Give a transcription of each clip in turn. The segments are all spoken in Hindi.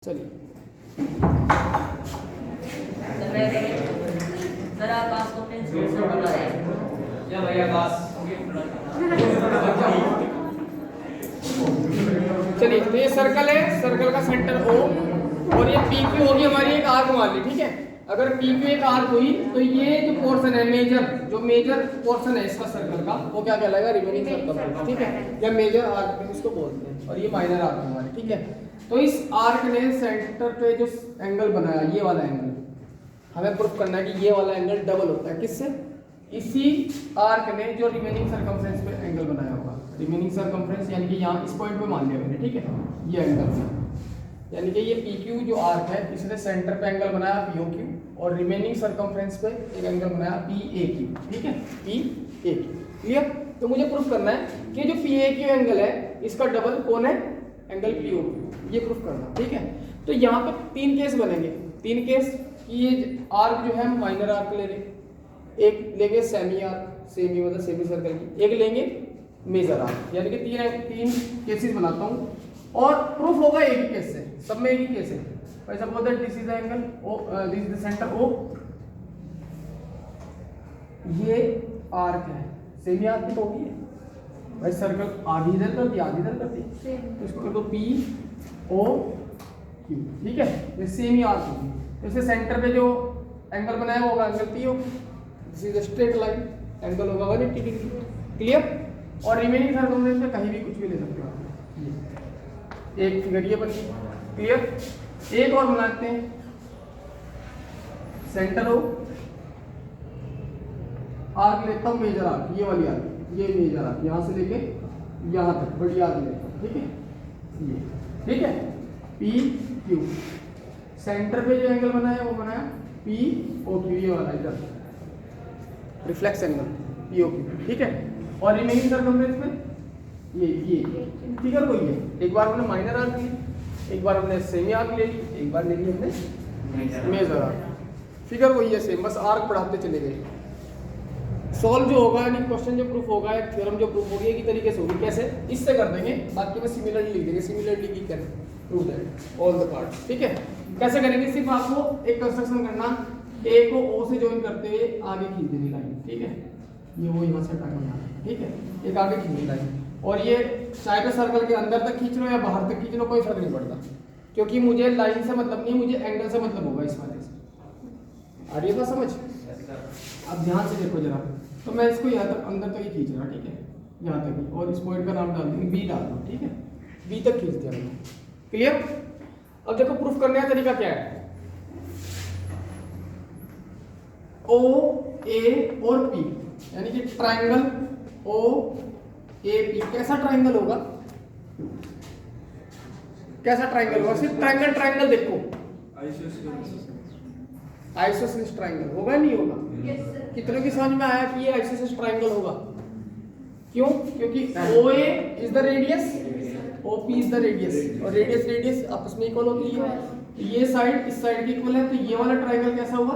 चलिए सर आप पास को प्रिंस कैसे बना रहे हैं? या भैया पास चलिए तो ये सर्कल है, सर्कल का सेंटर O और ये PQ होगी हमारी एक आर्क मान ली, ठीक है। अगर PQ एक आर्क हुई तो ये जो पोर्शन है मेजर पोर्शन है इसका सर्कल का वो क्या कहलाएगा? रिमेनिंग सर्कल, ठीक है, या मेजर आर्क इसको बोलते हैं। और ये माइनर आर्क हमारी, ठीक है। तो इस आर्क ने सेंटर पे जो एंगल बनाया, ये वाला एंगल हमें प्रूफ करना है कि ये वाला एंगल डबल होता है किससे? इसी आर्क ने जो रिमेनिंग सर्कमफ्रेंस पे एंगल बनाया होगा। रिमेनिंग सर्कमफ्रेंस यानी कि यहाँ इस पॉइंट पे मान लिया मैंने, ठीक है, ये एंगल यानी कि ये PQ जो आर्क है इसने सेंटर पे एंगल बनाया POQ और रिमेनिंग सर्कमफ्रेंस पे एक एंगल बनाया PAQ, ठीक है, PAQ। क्लियर? तो मुझे प्रूफ करना है कि जो PAQ एंगल है इसका डबल कौन है? एंगल POQ, ये प्रूफ करना, ठीक है। तो यहाँ पे तीन केस बनेंगे, तीन केस कि ये आर्क जो है हम माइनर आर्क ले लें, एक लेंगे सेमी आर्क, सेमी मतलब सेमी सर्कल की, एक लेंगे मेजर आर्क, यानी कि तीन केसेस बनाता हूँ और प्रूफ होगा एक ही केस से, सब में एक ही केस है। For suppose that this is the angle O, this is the centre O, ये आर्क है, सेमी आर्क की तो होगी भाई, सर्कल आधी इधर कर दी आधी इधर कर दी, तो इसको कर दो POQ, ठीक है, ये सेमी आर्क होगी। तो इससे सेंटर पे जो एंगल बनाया होगा angle POQ, this is the straight line, angle होगा 180 डिग्री। क्लियर? और रिमेनिंग सर्कमफ्रेंस में कहीं भी कुछ भी ले सकते हो आप। एक फिगर ये बन गई। क्लियर? एक और बनाते हैं, सेंटर हो, आर्क लेता हूं मेजर आर्क, ये वाली आर्क, ये मेजर आर्क यहां से लेके यहां तक बड़ी आर्क लेता हूं, ठीक है, ये, ठीक है, PQ। सेंटर पे जो एंगल बनाया वो बनाया POQ, ये वाला इधर रिफ्लेक्स एंगल POQ, ठीक है। और रिमेनिंग सर्कमफ्रेंस में ये फिगर कोई है, एक बार हमने माइनर आर्क ली, एक बार हमने सेमी आर्क ले ली, एक बार ले ली हमने मेजर आर्क। फिगर वही है सेम, बस आर्क बढ़ाते चले गए। सॉल्व जो होगा यानी क्वेश्चन जो प्रूफ होगा या थ्योरम जो प्रूफ होगी एक ही तरीके से होगी। कैसे? इससे कर देंगे, बाकी में सिमिलरली लिख देंगे, सिमिलरली की can prove that all the parts, ठीक है। कैसे करेंगे? सिर्फ आपको एक कंस्ट्रक्शन करना, A को O से ज्वाइन करते हुए आगे खींच देनी लाइन, ठीक है, ये वो यहाँ से हटा के, ठीक है, एक आगे खींचनी लाइन। और ये चाहे तो सर्कल के अंदर तक खींच लो या बाहर तक खींच लो, कोई फर्क नहीं पड़ता, क्योंकि मुझे लाइन से मतलब नहीं, मुझे एंगल से मतलब होगा इस वाले से। आ रही है बात समझ? अब ध्यान से देखो जरा, तो मैं इसको यहाँ तक अंदर तक ही खींच रहा, ठीक है, यहाँ तक ही, और इस पॉइंट का नाम डाल देंगे B डाल दो, ठीक है, B तक खींच दिया मैंने। क्लियर? अब देखो प्रूफ करने का तरीका क्या है। O, A और P यानी कि ट्राइंगल OAP कैसा ट्राइंगल होगा? कैसा ट्राइंगल होगा? सिर्फ ट्राइंगल देखो, आइसोसेलेस ट्राइंगल होगा नहीं होगा? कितनों की समझ में आया कि ये आइसोसेलेस ट्राइंगल होगा? क्यों? क्योंकि OA is the radius, OP is the radius, और रेडियस आपस में इक्वल होती है। ये साइड इस साइड की इक्वल है, तो ये वाला ट्राइंगल कैसा हुआ?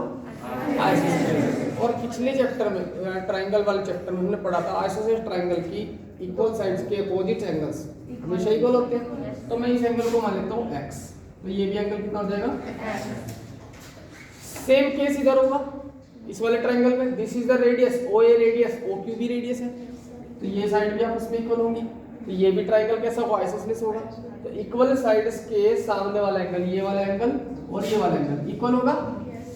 आइसोसेलेस। और पिछले चैप्टर में ट्राइंगल वाले चैप्टर में हमने पढ़ा था आइसोसेलेस ट्राइंगल की इक्वल साइड्स के अपोजिट एंगल्स हमेशा इक्वल होते हैं। तो मैं इस एंगल को मान लेता हूँ x, तो ये भी एंगल कितना हो जाएगा? सेम केस इधर होगा इस वाले ट्राइंगल में, this is the radius, OA radius, OQ भी रेडियस है, तो ये साइड भी आपस में इक्वल होंगी, तो ये भी ट्राइंगल कैसा होगा? आइसोसेलेस होगा। तो इक्वल साइड्स के सामने वाला एंगल, ये वाला एंगल और ये वाला एंगल इक्वल होगा।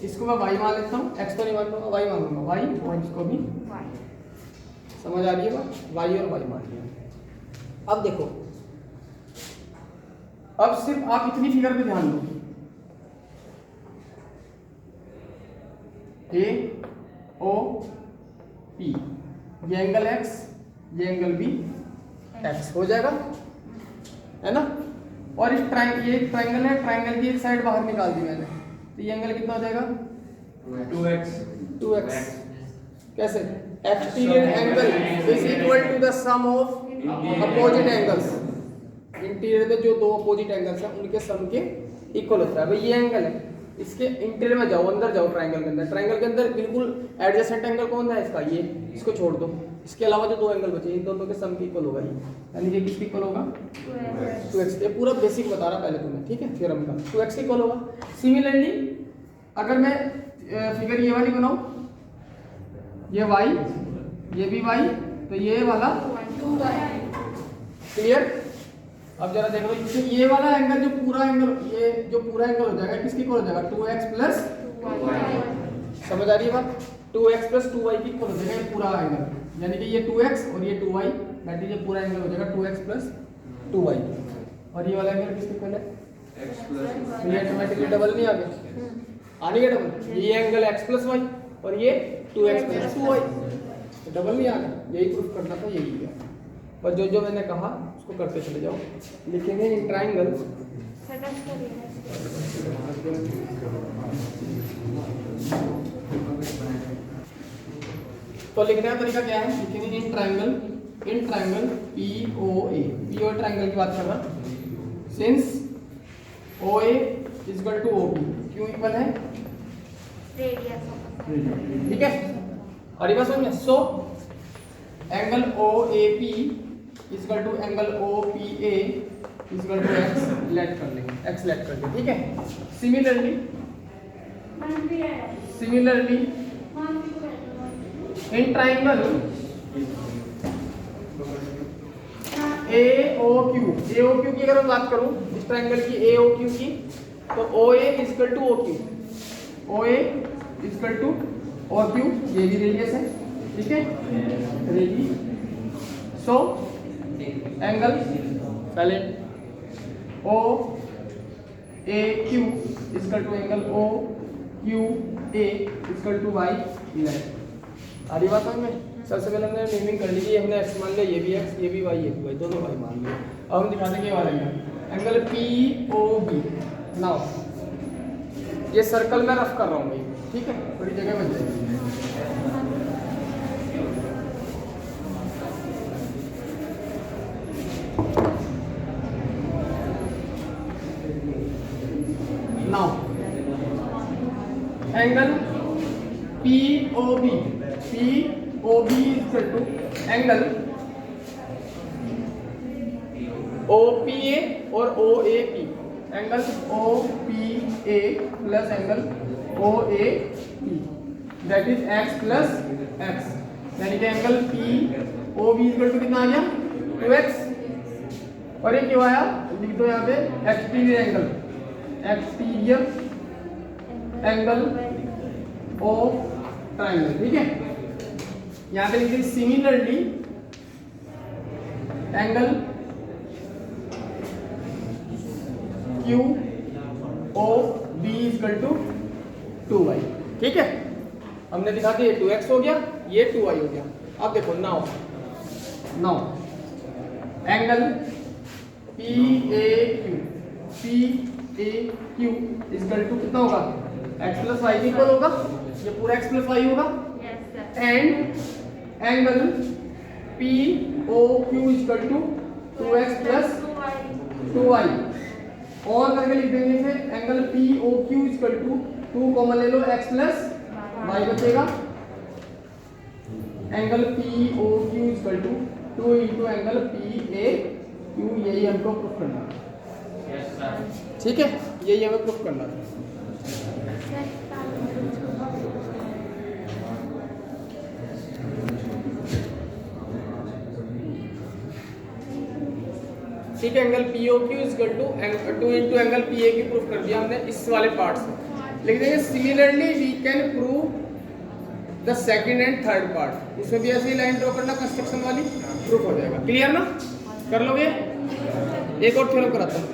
इसको मैं y मान लेता हूँ, x तो नहीं मान लूंगा, y मान लूंगा, y, और इसको भी समझ आ रही है बात? y और y मान लिया। अब देखो, अब सिर्फ आप इतनी फिगर पे ध्यान दो, A O P, ये एंगल x, ये एंगल भी x हो जाएगा, है ना। और इस ये एक ट्राइंगल है, ट्राइंगल की एक साइड बाहर निकाल दी मैंने, तो ये एंगल कितना हो जाएगा? 2x। कैसे? Exterior angle is equal to the sum of opposite angles. Interior में जो दो अपोजिट एंगल्स हैं उनके सम के इक्वल होता है। भाई ये एंगल है, इसके इंटीरियर में जाओ, अंदर जाओ ट्रायंगल के अंदर। ट्रायंगल के अंदर बिल्कुल एडजेसेंट एंगल कौन है इसका, ये, इसको छोड़ दो। इसके अलावा जो दो एंगल बचे इन दोनों के सम के इक्वल होगा ये, यानी कि किसके इक्वल होगा 2x। ये पूरा बेसिक बता रहा पहले तुम्हें, ठीक है, थ्योरम का 2x इक्वल होगा। सिमिलरली अगर मैं फिगर ये वाली बनाऊं, ये y, ये भी y, तो ये वाला 2y। क्लियर। अब जरा देखो ये वाला एंगल जो पूरा एंगल, ये जो पूरा एंगल हो जाएगा किसकी इक्वल हो जाएगा 2x प्लस, समझ आ रही है बात, 2x प्लस 2y की इक्वल हो जाएगा ये पूरा एंगल, यानी कि ये 2x और ये 2y, दैट इज ये पूरा एंगल हो जाएगा 2x प्लस 2y। और ये वाला एंगल किसके इक्वल है x प्लस, ये ऑटोमेटिकली डबल नहीं आ गया, आने का डबल, ये एंगल x प्लस y और ये 2x प्लस 2y, डबल नहीं आ गया। यही प्रूफ करना था, यही है। पर जो जो मैंने कहा उसको करते चले जाओ। लिखेंगे इन ट्रायंगल, तो लिखने का तरीका क्या है, लिखेंगे in triangle POA, PO triangle की बात कर रहा, since OA is equal to OB, क्यों इक्वल है, ठीक है। और ये बात समझ में, so angle OAP is equal to angle OPA is equal to x let कर लेंगे, x लेट कर लेंगे, ठीक है। सिमिलरली इन ट्रायंगल AOQ की अगर मैं बात करूं, इस ट्रायंगल की AOQ की, तो OA is equal to OQ, OA is equal to OQ, ये भी रेडियस है, ठीक है, रेडियस। सो एंगल पहले OAQ is equal to angle OQA is equal to y लेट। आ रही बात समझ में। सबसे पहले हमने नेमिंग कर ली थी, हमने x मान लिया, ये भी x, ये भी y, ये भी y, दोनों y मान लिया। अब हम दिखाते हैं ये वाला एंगल POB। नाउ ये सर्कल में रफ कर रहा हूँ मैं, ठीक है, थोड़ी जगह बच जाएगी। Now angle POB equal to angle OPA और OAP, angle OPA plus angle OAP, that is x plus x, यानी कि एंगल POB इक्वल टू कितना आ गया 2x, और ये क्यों आया, लिख दो यहाँ पे एक्सटीरियर एंगल ऑफ ट्रायंगल, ठीक है। यहाँ पे लिखते similarly angle QOB equal to 2y, ठीक है। हमने दिखा दिया 2x हो गया, ये 2y हो गया। अब देखो now angle PAQ equal to कितना होगा, x प्लस वाई इक्वल होगा, ये पूरा x प्लस वाई होगा, and angle POQ equal to 2x plus 2y, और करके लिख देंगे इसे angle POQ equal to 2 common ले लो, x प्लस y बचेगा, angle POQ equal to 2 into angle PAQ, यही हमको प्रूफ करना है, ठीक है, यही हमें प्रूफ करना है। ठीक है, angle POQ equal to 2 into angle PAQ proof कर दिया हमने इस वाले पार्ट से। लिख देंगे similarly we can prove the second and third part, इसमें भी ऐसे ही लाइन ड्रॉ करना कंस्ट्रक्शन वाली, प्रूफ हो जाएगा। क्लियर ना, कर लोगे। एक और थ्योरम कराता हूँ।